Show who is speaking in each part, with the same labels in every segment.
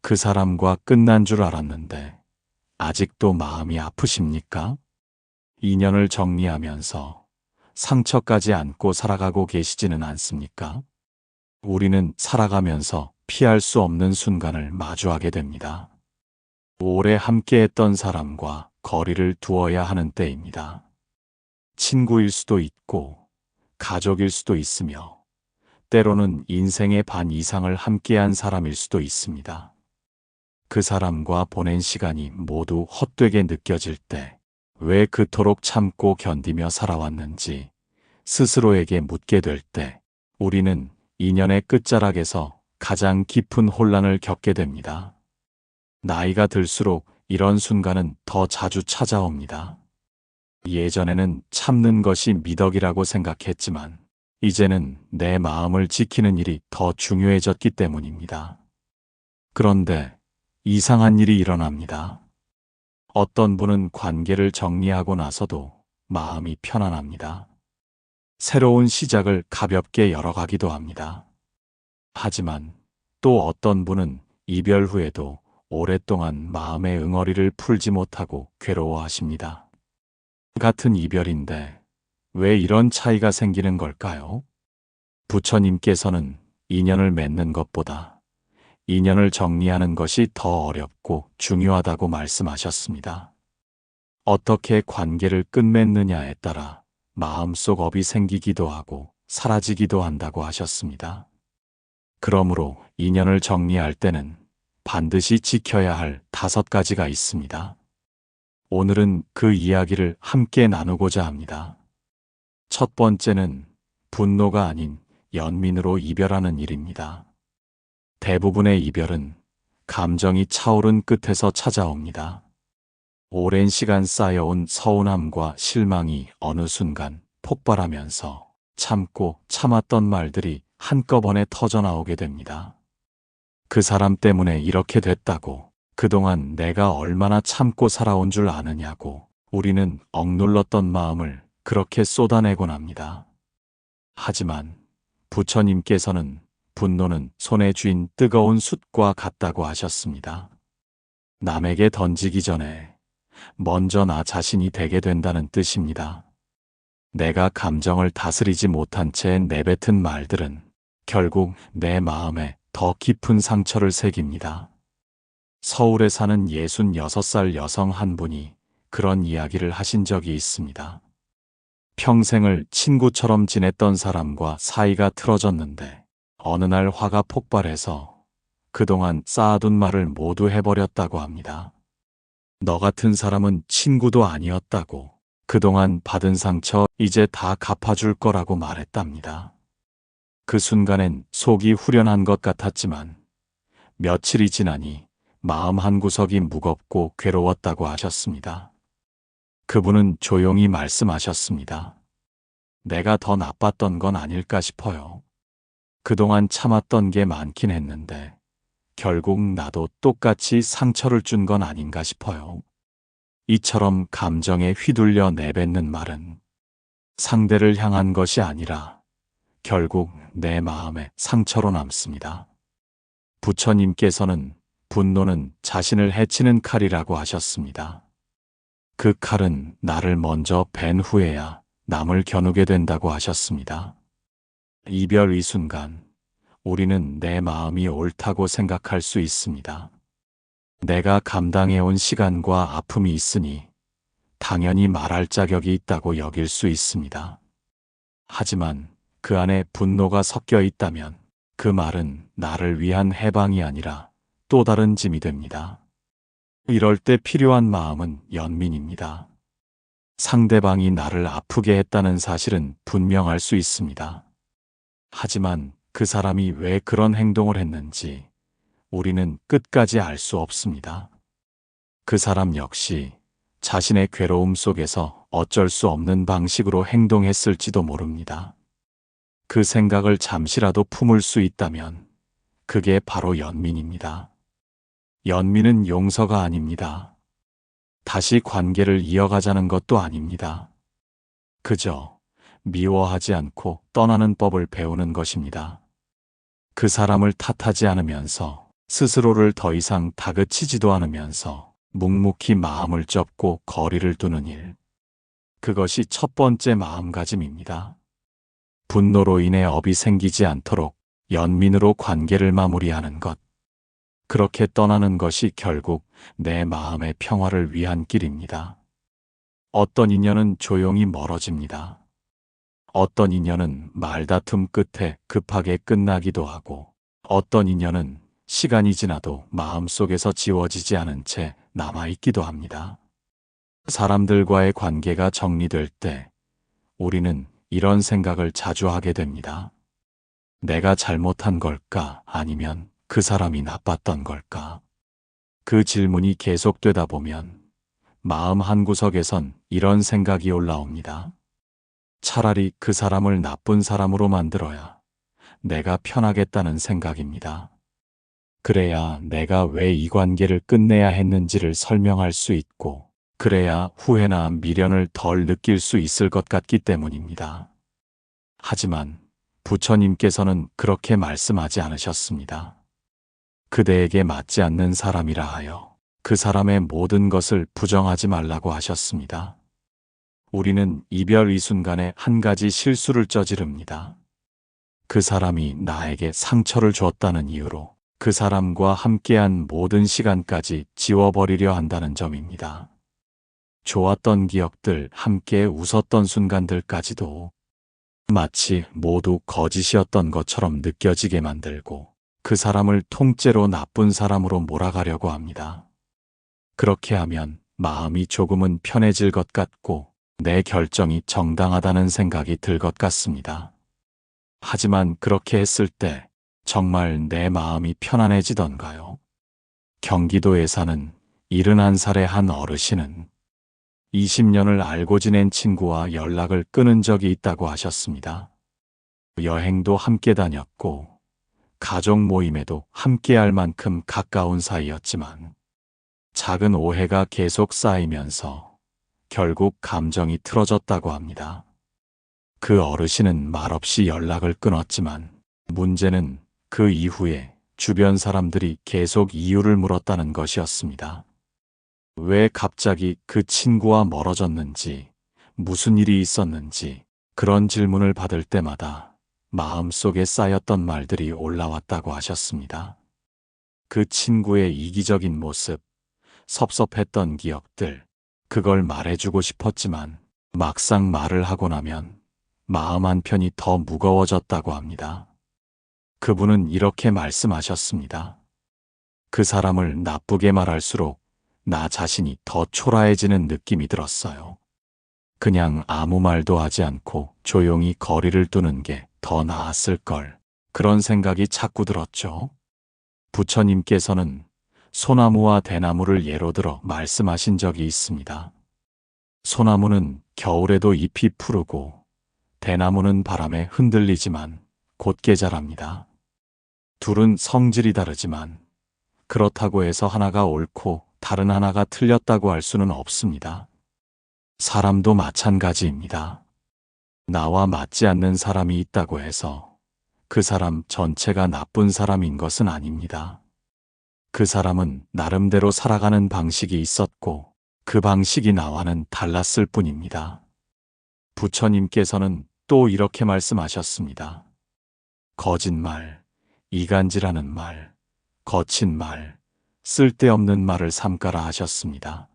Speaker 1: 그 사람과 끝난 줄 알았는데 아직도 마음이 아프십니까? 인연을 정리하면서 상처까지 안고 살아가고 계시지는 않습니까? 우리는 살아가면서 피할 수 없는 순간을 마주하게 됩니다. 오래 함께했던 사람과 거리를 두어야 하는 때입니다. 친구일 수도 있고 가족일 수도 있으며 때로는 인생의 반 이상을 함께한 사람일 수도 있습니다. 그 사람과 보낸 시간이 모두 헛되게 느껴질 때 왜 그토록 참고 견디며 살아왔는지 스스로에게 묻게 될 때 우리는 인연의 끝자락에서 가장 깊은 혼란을 겪게 됩니다. 나이가 들수록 이런 순간은 더 자주 찾아옵니다. 예전에는 참는 것이 미덕이라고 생각했지만 이제는 내 마음을 지키는 일이 더 중요해졌기 때문입니다. 그런데 이상한 일이 일어납니다. 어떤 분은 관계를 정리하고 나서도 마음이 편안합니다. 새로운 시작을 가볍게 열어가기도 합니다. 하지만 또 어떤 분은 이별 후에도 오랫동안 마음의 응어리를 풀지 못하고 괴로워하십니다. 같은 이별인데 왜 이런 차이가 생기는 걸까요? 부처님께서는 인연을 맺는 것보다 인연을 정리하는 것이 더 어렵고 중요하다고 말씀하셨습니다. 어떻게 관계를 끝맺느냐에 따라 마음속 업이 생기기도 하고 사라지기도 한다고 하셨습니다. 그러므로 인연을 정리할 때는 반드시 지켜야 할 5가지가 있습니다. 오늘은 그 이야기를 함께 나누고자 합니다. 첫 번째는 분노가 아닌 연민으로 이별하는 일입니다. 대부분의 이별은 감정이 차오른 끝에서 찾아옵니다. 오랜 시간 쌓여온 서운함과 실망이 어느 순간 폭발하면서 참고 참았던 말들이 한꺼번에 터져나오게 됩니다. 그 사람 때문에 이렇게 됐다고, 그동안 내가 얼마나 참고 살아온 줄 아느냐고 우리는 억눌렀던 마음을 그렇게 쏟아내곤 합니다. 하지만 부처님께서는 분노는 손에 쥔 뜨거운 숯과 같다고 하셨습니다. 남에게 던지기 전에 먼저 나 자신이 되게 된다는 뜻입니다. 내가 감정을 다스리지 못한 채 내뱉은 말들은 결국 내 마음에 더 깊은 상처를 새깁니다. 서울에 사는 66살 여성 한 분이 그런 이야기를 하신 적이 있습니다. 평생을 친구처럼 지냈던 사람과 사이가 틀어졌는데 어느 날 화가 폭발해서 그동안 쌓아둔 말을 모두 해버렸다고 합니다. 너 같은 사람은 친구도 아니었다고, 그동안 받은 상처 이제 다 갚아줄 거라고 말했답니다. 그 순간엔 속이 후련한 것 같았지만 며칠이 지나니 마음 한구석이 무겁고 괴로웠다고 하셨습니다. 그분은 조용히 말씀하셨습니다. 내가 더 나빴던 건 아닐까 싶어요. 그동안 참았던 게 많긴 했는데 결국 나도 똑같이 상처를 준 건 아닌가 싶어요. 이처럼 감정에 휘둘려 내뱉는 말은 상대를 향한 것이 아니라 결국 내 마음에 상처로 남습니다. 부처님께서는 분노는 자신을 해치는 칼이라고 하셨습니다. 그 칼은 나를 먼저 벤 후에야 남을 겨누게 된다고 하셨습니다. 이별 이 순간 우리는 내 마음이 옳다고 생각할 수 있습니다. 내가 감당해온 시간과 아픔이 있으니 당연히 말할 자격이 있다고 여길 수 있습니다. 하지만 그 안에 분노가 섞여 있다면 그 말은 나를 위한 해방이 아니라 또 다른 짐이 됩니다. 이럴 때 필요한 마음은 연민입니다. 상대방이 나를 아프게 했다는 사실은 분명할 수 있습니다. 하지만 그 사람이 왜 그런 행동을 했는지 우리는 끝까지 알 수 없습니다. 그 사람 역시 자신의 괴로움 속에서 어쩔 수 없는 방식으로 행동했을지도 모릅니다. 그 생각을 잠시라도 품을 수 있다면 그게 바로 연민입니다. 연민은 용서가 아닙니다. 다시 관계를 이어가자는 것도 아닙니다. 그저 미워하지 않고 떠나는 법을 배우는 것입니다. 그 사람을 탓하지 않으면서 스스로를 더 이상 다그치지도 않으면서 묵묵히 마음을 접고 거리를 두는 일. 그것이 첫 번째 마음가짐입니다. 분노로 인해 업이 생기지 않도록 연민으로 관계를 마무리하는 것. 그렇게 떠나는 것이 결국 내 마음의 평화를 위한 길입니다. 어떤 인연은 조용히 멀어집니다. 어떤 인연은 말다툼 끝에 급하게 끝나기도 하고, 어떤 인연은 시간이 지나도 마음속에서 지워지지 않은 채 남아있기도 합니다. 사람들과의 관계가 정리될 때 우리는 이런 생각을 자주 하게 됩니다. 내가 잘못한 걸까? 아니면 그 사람이 나빴던 걸까? 그 질문이 계속되다 보면 마음 한구석에선 이런 생각이 올라옵니다. 차라리 그 사람을 나쁜 사람으로 만들어야 내가 편하겠다는 생각입니다. 그래야 내가 왜 이 관계를 끝내야 했는지를 설명할 수 있고, 그래야 후회나 미련을 덜 느낄 수 있을 것 같기 때문입니다. 하지만 부처님께서는 그렇게 말씀하지 않으셨습니다. 그대에게 맞지 않는 사람이라 하여 그 사람의 모든 것을 부정하지 말라고 하셨습니다. 우리는 이별 이 순간에 한 가지 실수를 저지릅니다. 그 사람이 나에게 상처를 줬다는 이유로 그 사람과 함께한 모든 시간까지 지워버리려 한다는 점입니다. 좋았던 기억들, 함께 웃었던 순간들까지도 마치 모두 거짓이었던 것처럼 느껴지게 만들고 그 사람을 통째로 나쁜 사람으로 몰아가려고 합니다. 그렇게 하면 마음이 조금은 편해질 것 같고 내 결정이 정당하다는 생각이 들 것 같습니다. 하지만 그렇게 했을 때 정말 내 마음이 편안해지던가요? 경기도에 사는 71살의 한 어르신은 20년을 알고 지낸 친구와 연락을 끊은 적이 있다고 하셨습니다. 여행도 함께 다녔고 가족 모임에도 함께할 만큼 가까운 사이였지만 작은 오해가 계속 쌓이면서 결국 감정이 틀어졌다고 합니다. 그 어르신은 말없이 연락을 끊었지만 문제는 그 이후에 주변 사람들이 계속 이유를 물었다는 것이었습니다. 왜 갑자기 그 친구와 멀어졌는지, 무슨 일이 있었는지 그런 질문을 받을 때마다 마음속에 쌓였던 말들이 올라왔다고 하셨습니다. 그 친구의 이기적인 모습, 섭섭했던 기억들, 그걸 말해주고 싶었지만 막상 말을 하고 나면 마음 한편이 더 무거워졌다고 합니다. 그분은 이렇게 말씀하셨습니다. 그 사람을 나쁘게 말할수록 나 자신이 더 초라해지는 느낌이 들었어요. 그냥 아무 말도 하지 않고 조용히 거리를 두는 게 더 나았을걸. 그런 생각이 자꾸 들었죠. 부처님께서는 소나무와 대나무를 예로 들어 말씀하신 적이 있습니다. 소나무는 겨울에도 잎이 푸르고 대나무는 바람에 흔들리지만 곧게 자랍니다. 둘은 성질이 다르지만 그렇다고 해서 하나가 옳고 다른 하나가 틀렸다고 할 수는 없습니다. 사람도 마찬가지입니다. 나와 맞지 않는 사람이 있다고 해서 그 사람 전체가 나쁜 사람인 것은 아닙니다. 그 사람은 나름대로 살아가는 방식이 있었고 그 방식이 나와는 달랐을 뿐입니다. 부처님께서는 또 이렇게 말씀하셨습니다. 거짓말, 이간질하는 말, 거친 말, 쓸데없는 말을 삼가라 하셨습니다.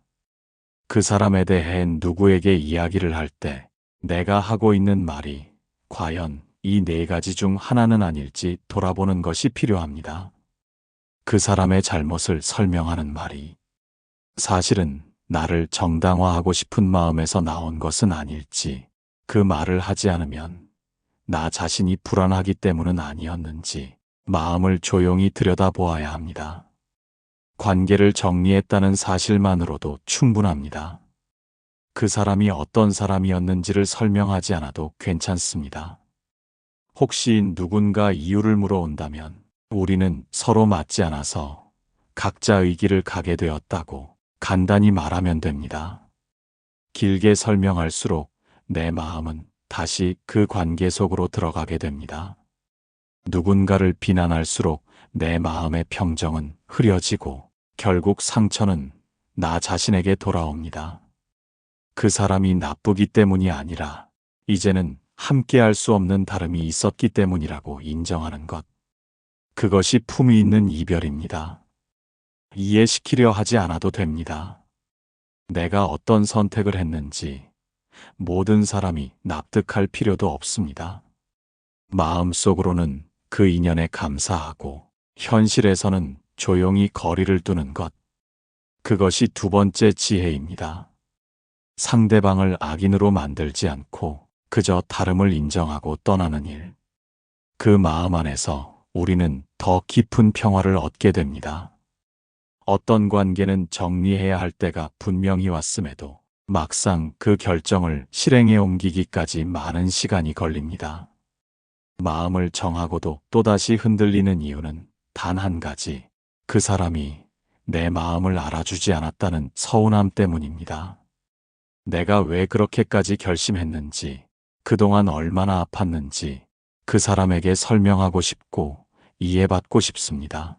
Speaker 1: 그 사람에 대해 누구에게 이야기를 할 때 내가 하고 있는 말이 과연 이 네 가지 중 하나는 아닐지 돌아보는 것이 필요합니다. 그 사람의 잘못을 설명하는 말이 사실은 나를 정당화하고 싶은 마음에서 나온 것은 아닐지, 그 말을 하지 않으면 나 자신이 불안하기 때문은 아니었는지 마음을 조용히 들여다보아야 합니다. 관계를 정리했다는 사실만으로도 충분합니다. 그 사람이 어떤 사람이었는지를 설명하지 않아도 괜찮습니다. 혹시 누군가 이유를 물어온다면 우리는 서로 맞지 않아서 각자의 길을 가게 되었다고 간단히 말하면 됩니다. 길게 설명할수록 내 마음은 다시 그 관계 속으로 들어가게 됩니다. 누군가를 비난할수록 내 마음의 평정은 흐려지고 결국 상처는 나 자신에게 돌아옵니다. 그 사람이 나쁘기 때문이 아니라 이제는 함께할 수 없는 다름이 있었기 때문이라고 인정하는 것. 그것이 품위 있는 이별입니다. 이해시키려 하지 않아도 됩니다. 내가 어떤 선택을 했는지 모든 사람이 납득할 필요도 없습니다. 마음속으로는 그 인연에 감사하고 현실에서는 조용히 거리를 두는 것. 그것이 두 번째 지혜입니다. 상대방을 악인으로 만들지 않고 그저 다름을 인정하고 떠나는 일. 그 마음 안에서 우리는 더 깊은 평화를 얻게 됩니다. 어떤 관계는 정리해야 할 때가 분명히 왔음에도 막상 그 결정을 실행에 옮기기까지 많은 시간이 걸립니다. 마음을 정하고도 또다시 흔들리는 이유는 단 한 가지. 그 사람이 내 마음을 알아주지 않았다는 서운함 때문입니다. 내가 왜 그렇게까지 결심했는지, 그동안 얼마나 아팠는지 그 사람에게 설명하고 싶고 이해받고 싶습니다.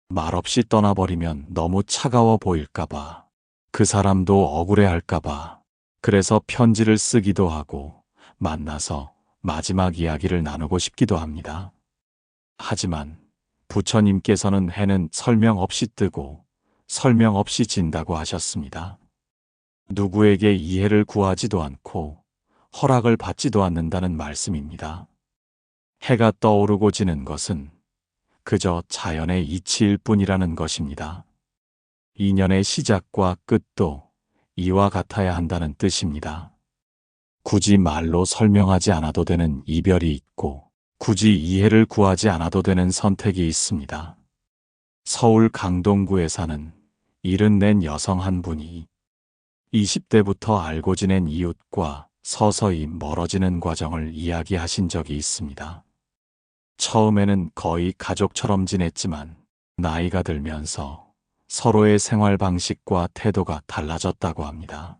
Speaker 1: 말없이 떠나버리면 너무 차가워 보일까봐, 그 사람도 억울해할까봐, 그래서 편지를 쓰기도 하고 만나서 마지막 이야기를 나누고 싶기도 합니다. 하지만 부처님께서는 해는 설명 없이 뜨고 설명 없이 진다고 하셨습니다. 누구에게 이해를 구하지도 않고 허락을 받지도 않는다는 말씀입니다. 해가 떠오르고 지는 것은 그저 자연의 이치일 뿐이라는 것입니다. 인연의 시작과 끝도 이와 같아야 한다는 뜻입니다. 굳이 말로 설명하지 않아도 되는 이별이 있고 굳이 이해를 구하지 않아도 되는 선택이 있습니다. 서울 강동구에 사는 74 여성 한 분이 20대부터 알고 지낸 이웃과 서서히 멀어지는 과정을 이야기하신 적이 있습니다. 처음에는 거의 가족처럼 지냈지만 나이가 들면서 서로의 생활 방식과 태도가 달라졌다고 합니다.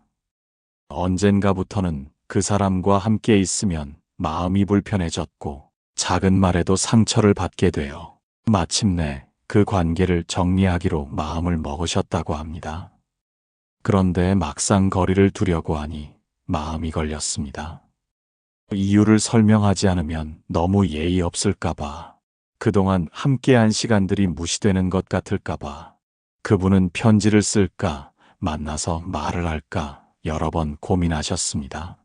Speaker 1: 언젠가부터는 그 사람과 함께 있으면 마음이 불편해졌고 작은 말에도 상처를 받게 되어 마침내 그 관계를 정리하기로 마음을 먹으셨다고 합니다. 그런데 막상 거리를 두려고 하니 마음이 걸렸습니다. 이유를 설명하지 않으면 너무 예의 없을까봐, 그동안 함께한 시간들이 무시되는 것 같을까봐, 그분은 편지를 쓸까, 만나서 말을 할까 여러 번 고민하셨습니다.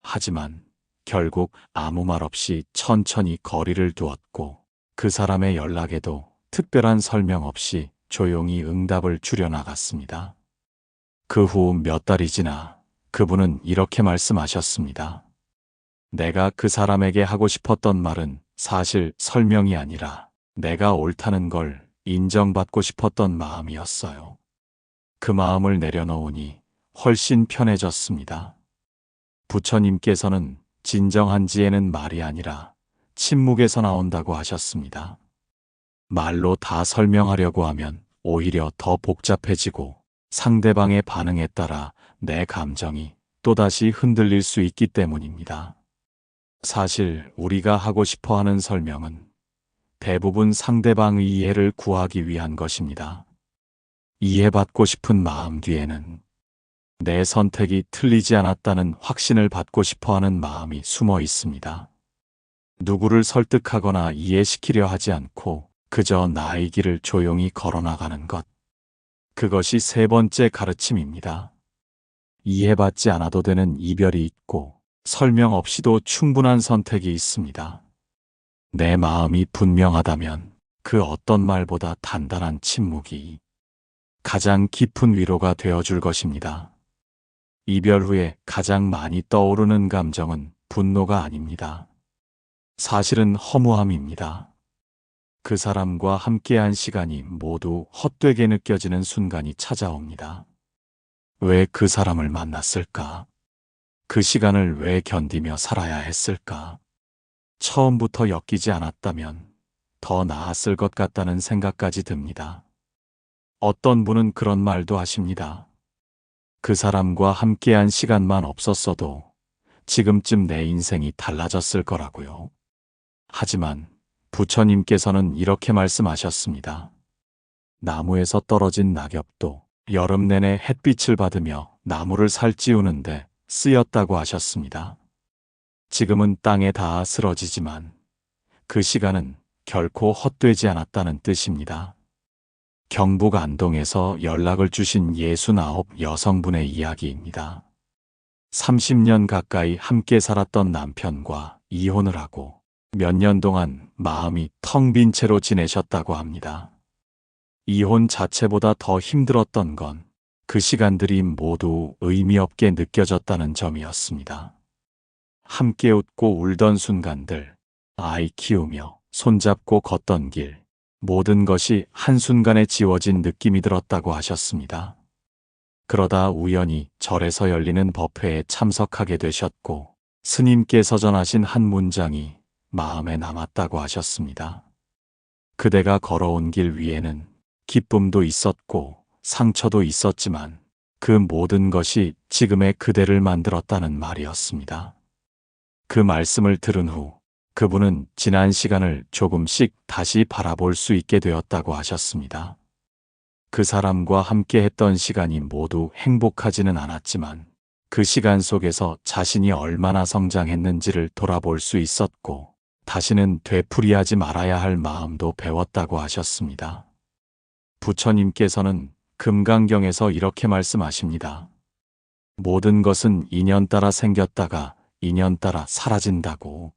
Speaker 1: 하지만 결국 아무 말 없이 천천히 거리를 두었고 그 사람의 연락에도 특별한 설명 없이 조용히 응답을 줄여나갔습니다. 그 후 몇 달이 지나 그분은 이렇게 말씀하셨습니다. 내가 그 사람에게 하고 싶었던 말은 사실 설명이 아니라 내가 옳다는 걸 인정받고 싶었던 마음이었어요. 그 마음을 내려놓으니 훨씬 편해졌습니다. 부처님께서는 진정한 지혜는 말이 아니라 침묵에서 나온다고 하셨습니다. 말로 다 설명하려고 하면 오히려 더 복잡해지고 상대방의 반응에 따라 내 감정이 또다시 흔들릴 수 있기 때문입니다. 사실 우리가 하고 싶어 하는 설명은 대부분 상대방의 이해를 구하기 위한 것입니다. 이해받고 싶은 마음 뒤에는 내 선택이 틀리지 않았다는 확신을 받고 싶어 하는 마음이 숨어 있습니다. 누구를 설득하거나 이해시키려 하지 않고 그저 나의 길을 조용히 걸어나가는 것. 그것이 세 번째 가르침입니다. 이해받지 않아도 되는 이별이 있고 설명 없이도 충분한 선택이 있습니다. 내 마음이 분명하다면 그 어떤 말보다 단단한 침묵이 가장 깊은 위로가 되어줄 것입니다. 이별 후에 가장 많이 떠오르는 감정은 분노가 아닙니다. 사실은 허무함입니다. 그 사람과 함께한 시간이 모두 헛되게 느껴지는 순간이 찾아옵니다. 왜 그 사람을 만났을까? 그 시간을 왜 견디며 살아야 했을까? 처음부터 엮이지 않았다면 더 나았을 것 같다는 생각까지 듭니다. 어떤 분은 그런 말도 하십니다. 그 사람과 함께한 시간만 없었어도 지금쯤 내 인생이 달라졌을 거라고요. 하지만 부처님께서는 이렇게 말씀하셨습니다. 나무에서 떨어진 낙엽도 여름 내내 햇빛을 받으며 나무를 살찌우는데 쓰였다고 하셨습니다. 지금은 땅에 닿아 쓰러지지만 그 시간은 결코 헛되지 않았다는 뜻입니다. 경북 안동에서 연락을 주신 69 여성분의 이야기입니다. 30년 가까이 함께 살았던 남편과 이혼을 하고 몇 년 동안 마음이 텅 빈 채로 지내셨다고 합니다. 이혼 자체보다 더 힘들었던 건 그 시간들이 모두 의미 없게 느껴졌다는 점이었습니다. 함께 웃고 울던 순간들, 아이 키우며 손잡고 걷던 길, 모든 것이 한순간에 지워진 느낌이 들었다고 하셨습니다. 그러다 우연히 절에서 열리는 법회에 참석하게 되셨고 스님께서 전하신 한 문장이 마음에 남았다고 하셨습니다. 그대가 걸어온 길 위에는 기쁨도 있었고 상처도 있었지만 그 모든 것이 지금의 그대를 만들었다는 말이었습니다. 그 말씀을 들은 후 그분은 지난 시간을 조금씩 다시 바라볼 수 있게 되었다고 하셨습니다. 그 사람과 함께 했던 시간이 모두 행복하지는 않았지만 그 시간 속에서 자신이 얼마나 성장했는지를 돌아볼 수 있었고 다시는 되풀이하지 말아야 할 마음도 배웠다고 하셨습니다. 부처님께서는 금강경에서 이렇게 말씀하십니다. 모든 것은 인연 따라 생겼다가 인연 따라 사라진다고.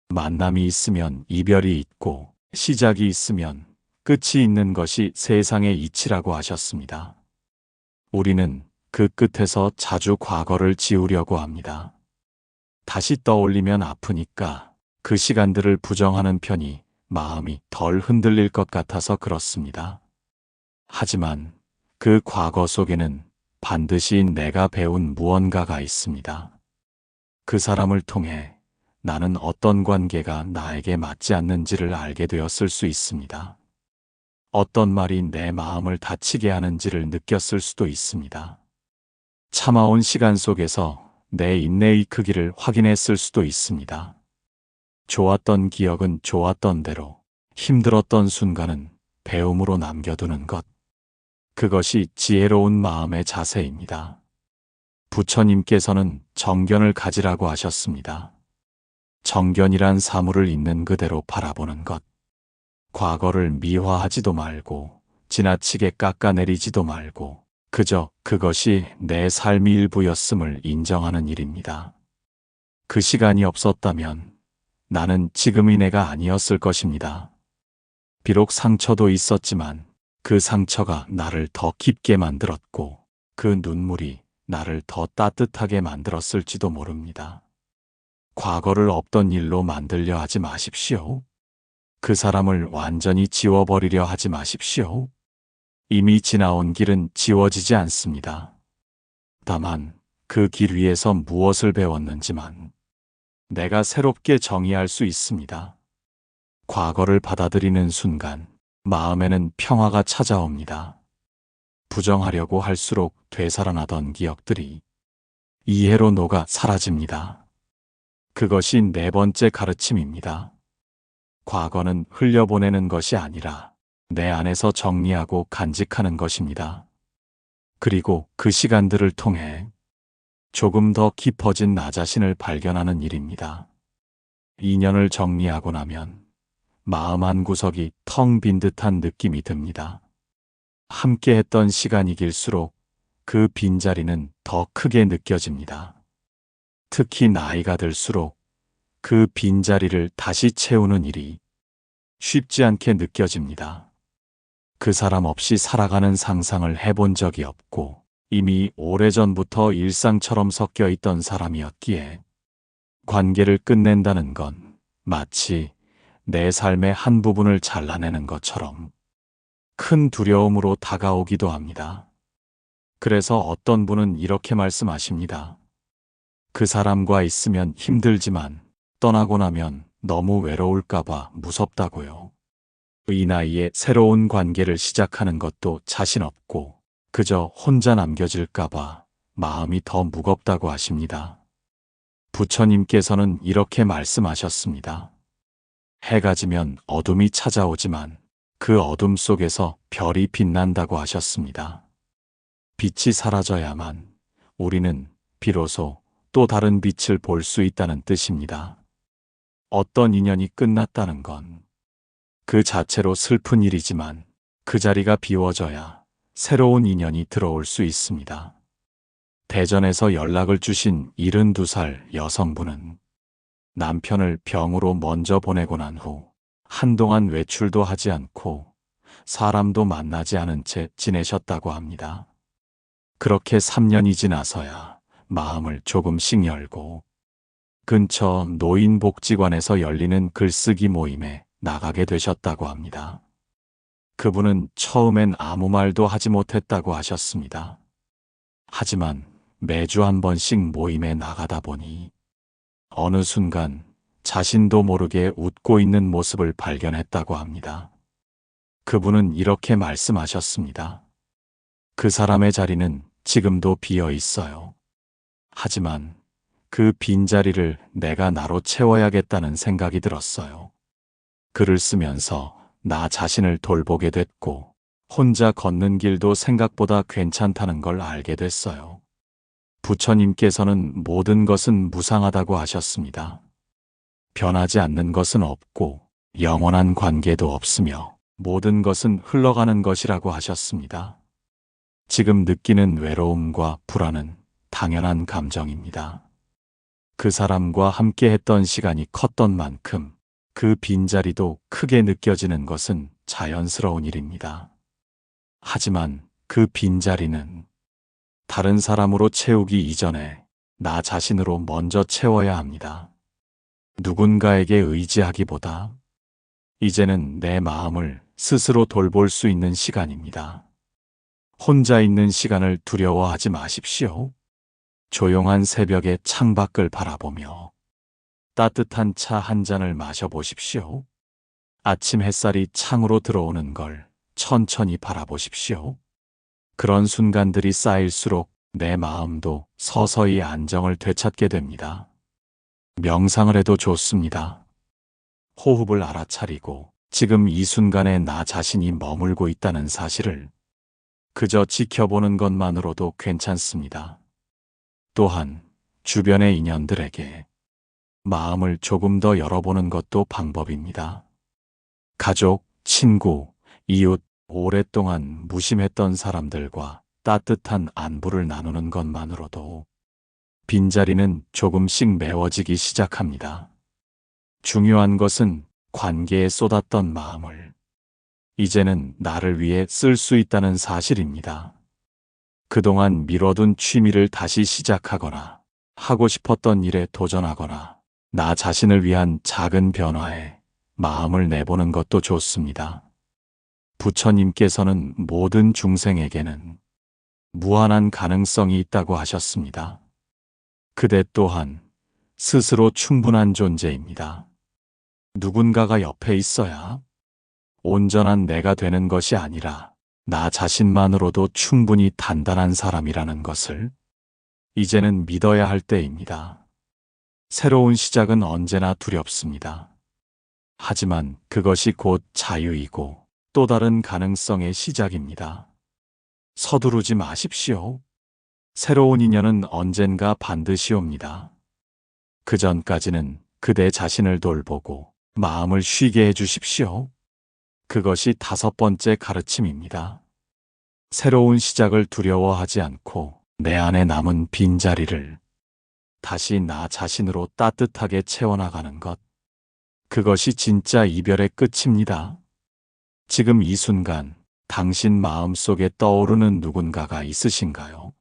Speaker 1: 만남이 있으면 이별이 있고 시작이 있으면 끝이 있는 것이 세상의 이치라고 하셨습니다. 우리는 그 끝에서 자주 과거를 지우려고 합니다. 다시 떠올리면 아프니까 그 시간들을 부정하는 편이 마음이 덜 흔들릴 것 같아서 그렇습니다. 하지만 그 과거 속에는 반드시 내가 배운 무언가가 있습니다. 그 사람을 통해 나는 어떤 관계가 나에게 맞지 않는지를 알게 되었을 수 있습니다. 어떤 말이 내 마음을 다치게 하는지를 느꼈을 수도 있습니다. 참아온 시간 속에서 내 인내의 크기를 확인했을 수도 있습니다. 좋았던 기억은 좋았던 대로, 힘들었던 순간은 배움으로 남겨두는 것. 그것이 지혜로운 마음의 자세입니다. 부처님께서는 정견을 가지라고 하셨습니다. 정견이란 사물을 있는 그대로 바라보는 것. 과거를 미화하지도 말고 지나치게 깎아내리지도 말고 그저 그것이 내 삶의 일부였음을 인정하는 일입니다. 그 시간이 없었다면 나는 지금의 내가 아니었을 것입니다. 비록 상처도 있었지만 그 상처가 나를 더 깊게 만들었고 그 눈물이 나를 더 따뜻하게 만들었을지도 모릅니다. 과거를 없던 일로 만들려 하지 마십시오. 그 사람을 완전히 지워버리려 하지 마십시오. 이미 지나온 길은 지워지지 않습니다. 다만 그 길 위에서 무엇을 배웠는지만 내가 새롭게 정의할 수 있습니다. 과거를 받아들이는 순간 마음에는 평화가 찾아옵니다. 부정하려고 할수록 되살아나던 기억들이 이해로 녹아 사라집니다. 그것이 네 번째 가르침입니다. 과거는 흘려보내는 것이 아니라 내 안에서 정리하고 간직하는 것입니다. 그리고 그 시간들을 통해 조금 더 깊어진 나 자신을 발견하는 일입니다. 인연을 정리하고 나면 마음 한구석이 텅 빈 듯한 느낌이 듭니다. 함께 했던 시간이 길수록 그 빈자리는 더 크게 느껴집니다. 특히 나이가 들수록 그 빈자리를 다시 채우는 일이 쉽지 않게 느껴집니다. 그 사람 없이 살아가는 상상을 해본 적이 없고 이미 오래전부터 일상처럼 섞여 있던 사람이었기에 관계를 끝낸다는 건 마치 내 삶의 한 부분을 잘라내는 것처럼 큰 두려움으로 다가오기도 합니다. 그래서 어떤 분은 이렇게 말씀하십니다. 그 사람과 있으면 힘들지만 떠나고 나면 너무 외로울까봐 무섭다고요. 이 나이에 새로운 관계를 시작하는 것도 자신 없고 그저 혼자 남겨질까봐 마음이 더 무겁다고 하십니다. 부처님께서는 이렇게 말씀하셨습니다. 해가 지면 어둠이 찾아오지만 그 어둠 속에서 별이 빛난다고 하셨습니다. 빛이 사라져야만 우리는 비로소 또 다른 빛을 볼 수 있다는 뜻입니다. 어떤 인연이 끝났다는 건 그 자체로 슬픈 일이지만 그 자리가 비워져야 새로운 인연이 들어올 수 있습니다. 대전에서 연락을 주신 72살 여성분은 남편을 병으로 먼저 보내고 난 후 한동안 외출도 하지 않고 사람도 만나지 않은 채 지내셨다고 합니다. 그렇게 3년이 지나서야 마음을 조금씩 열고 근처 노인복지관에서 열리는 글쓰기 모임에 나가게 되셨다고 합니다. 그분은 처음엔 아무 말도 하지 못했다고 하셨습니다. 하지만 매주 한 번씩 모임에 나가다 보니 어느 순간 자신도 모르게 웃고 있는 모습을 발견했다고 합니다. 그분은 이렇게 말씀하셨습니다. 그 사람의 자리는 지금도 비어 있어요. 하지만 그 빈자리를 내가 나로 채워야겠다는 생각이 들었어요. 글을 쓰면서 나 자신을 돌보게 됐고 혼자 걷는 길도 생각보다 괜찮다는 걸 알게 됐어요. 부처님께서는 모든 것은 무상하다고 하셨습니다. 변하지 않는 것은 없고 영원한 관계도 없으며 모든 것은 흘러가는 것이라고 하셨습니다. 지금 느끼는 외로움과 불안은 당연한 감정입니다. 그 사람과 함께 했던 시간이 컸던 만큼 그 빈자리도 크게 느껴지는 것은 자연스러운 일입니다. 하지만 그 빈자리는 다른 사람으로 채우기 이전에 나 자신으로 먼저 채워야 합니다. 누군가에게 의지하기보다 이제는 내 마음을 스스로 돌볼 수 있는 시간입니다. 혼자 있는 시간을 두려워하지 마십시오. 조용한 새벽의 창밖을 바라보며 따뜻한 차 한 잔을 마셔보십시오. 아침 햇살이 창으로 들어오는 걸 천천히 바라보십시오. 그런 순간들이 쌓일수록 내 마음도 서서히 안정을 되찾게 됩니다. 명상을 해도 좋습니다. 호흡을 알아차리고 지금 이 순간에 나 자신이 머물고 있다는 사실을 그저 지켜보는 것만으로도 괜찮습니다. 또한 주변의 인연들에게 마음을 조금 더 열어보는 것도 방법입니다. 가족, 친구, 이웃, 오랫동안 무심했던 사람들과 따뜻한 안부를 나누는 것만으로도 빈자리는 조금씩 메워지기 시작합니다. 중요한 것은 관계에 쏟았던 마음을 이제는 나를 위해 쓸 수 있다는 사실입니다. 그동안 미뤄둔 취미를 다시 시작하거나 하고 싶었던 일에 도전하거나 나 자신을 위한 작은 변화에 마음을 내보는 것도 좋습니다. 부처님께서는 모든 중생에게는 무한한 가능성이 있다고 하셨습니다. 그대 또한 스스로 충분한 존재입니다. 누군가가 옆에 있어야 온전한 내가 되는 것이 아니라 나 자신만으로도 충분히 단단한 사람이라는 것을 이제는 믿어야 할 때입니다. 새로운 시작은 언제나 두렵습니다. 하지만 그것이 곧 자유이고 또 다른 가능성의 시작입니다. 서두르지 마십시오. 새로운 인연은 언젠가 반드시 옵니다. 그 전까지는 그대 자신을 돌보고 마음을 쉬게 해주십시오. 그것이 5번째 가르침입니다. 새로운 시작을 두려워하지 않고 내 안에 남은 빈자리를 다시 나 자신으로 따뜻하게 채워나가는 것. 그것이 진짜 이별의 끝입니다. 지금 이 순간 당신 마음속에 떠오르는 누군가가 있으신가요?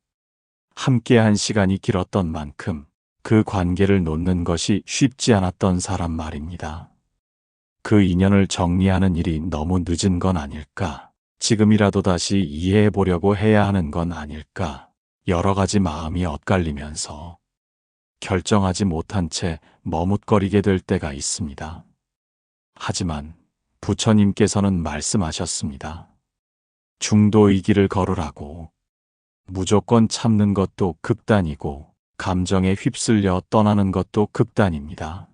Speaker 1: 함께한 시간이 길었던 만큼 그 관계를 놓는 것이 쉽지 않았던 사람 말입니다. 그 인연을 정리하는 일이 너무 늦은 건 아닐까? 지금이라도 다시 이해해 보려고 해야 하는 건 아닐까? 여러 가지 마음이 엇갈리면서 결정하지 못한 채 머뭇거리게 될 때가 있습니다. 하지만 부처님께서는 말씀하셨습니다. 중도의 길을 걸으라고. 무조건 참는 것도 극단이고 감정에 휩쓸려 떠나는 것도 극단입니다.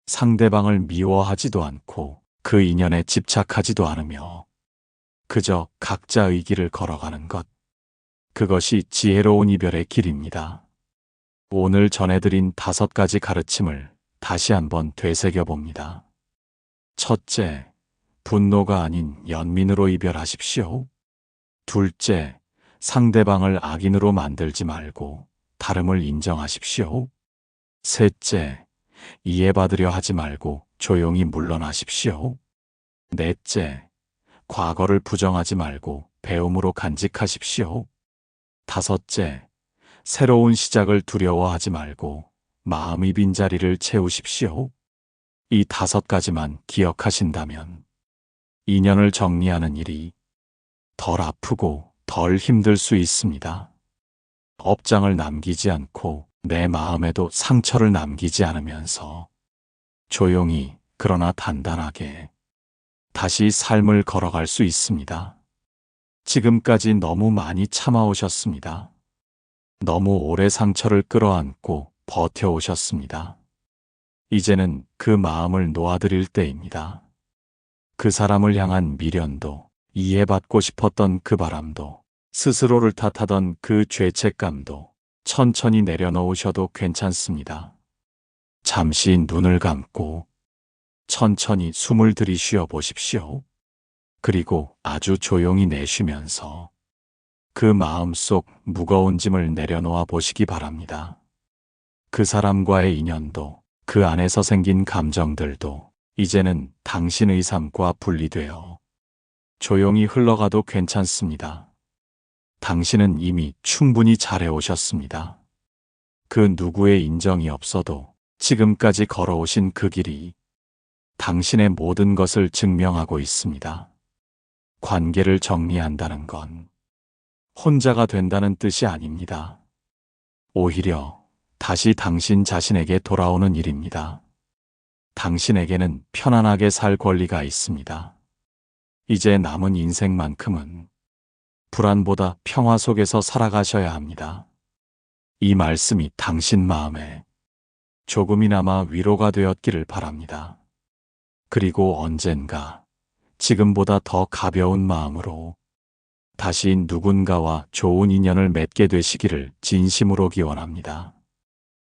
Speaker 1: 상대방을 미워하지도 않고 그 인연에 집착하지도 않으며 그저 각자의 길을 걸어가는 것. 그것이 지혜로운 이별의 길입니다. 오늘 전해드린 5가지 가르침을 다시 한번 되새겨 봅니다. 첫째, 분노가 아닌 연민으로 이별하십시오. 둘째, 상대방을 악인으로 만들지 말고 다름을 인정하십시오. 셋째, 이해받으려 하지 말고 조용히 물러나십시오. 넷째, 과거를 부정하지 말고 배움으로 간직하십시오. 다섯째, 새로운 시작을 두려워하지 말고 마음의 빈자리를 채우십시오. 이 5가지만 기억하신다면 인연을 정리하는 일이 덜 아프고 덜 힘들 수 있습니다. 업장을 남기지 않고 내 마음에도 상처를 남기지 않으면서 조용히 그러나 단단하게 다시 삶을 걸어갈 수 있습니다. 지금까지 너무 많이 참아오셨습니다. 너무 오래 상처를 끌어안고 버텨오셨습니다. 이제는 그 마음을 놓아드릴 때입니다. 그 사람을 향한 미련도, 이해받고 싶었던 그 바람도, 스스로를 탓하던 그 죄책감도 천천히 내려놓으셔도 괜찮습니다. 잠시 눈을 감고 천천히 숨을 들이쉬어 보십시오. 그리고 아주 조용히 내쉬면서 그 마음속 무거운 짐을 내려놓아 보시기 바랍니다. 그 사람과의 인연도, 그 안에서 생긴 감정들도 이제는 당신의 삶과 분리되어 조용히 흘러가도 괜찮습니다. 당신은 이미 충분히 잘해오셨습니다. 그 누구의 인정이 없어도 지금까지 걸어오신 그 길이 당신의 모든 것을 증명하고 있습니다. 관계를 정리한다는 건 혼자가 된다는 뜻이 아닙니다. 오히려 다시 당신 자신에게 돌아오는 일입니다. 당신에게는 편안하게 살 권리가 있습니다. 이제 남은 인생만큼은 불안보다 평화 속에서 살아가셔야 합니다. 이 말씀이 당신 마음에 조금이나마 위로가 되었기를 바랍니다. 그리고 언젠가 지금보다 더 가벼운 마음으로 다시 누군가와 좋은 인연을 맺게 되시기를 진심으로 기원합니다.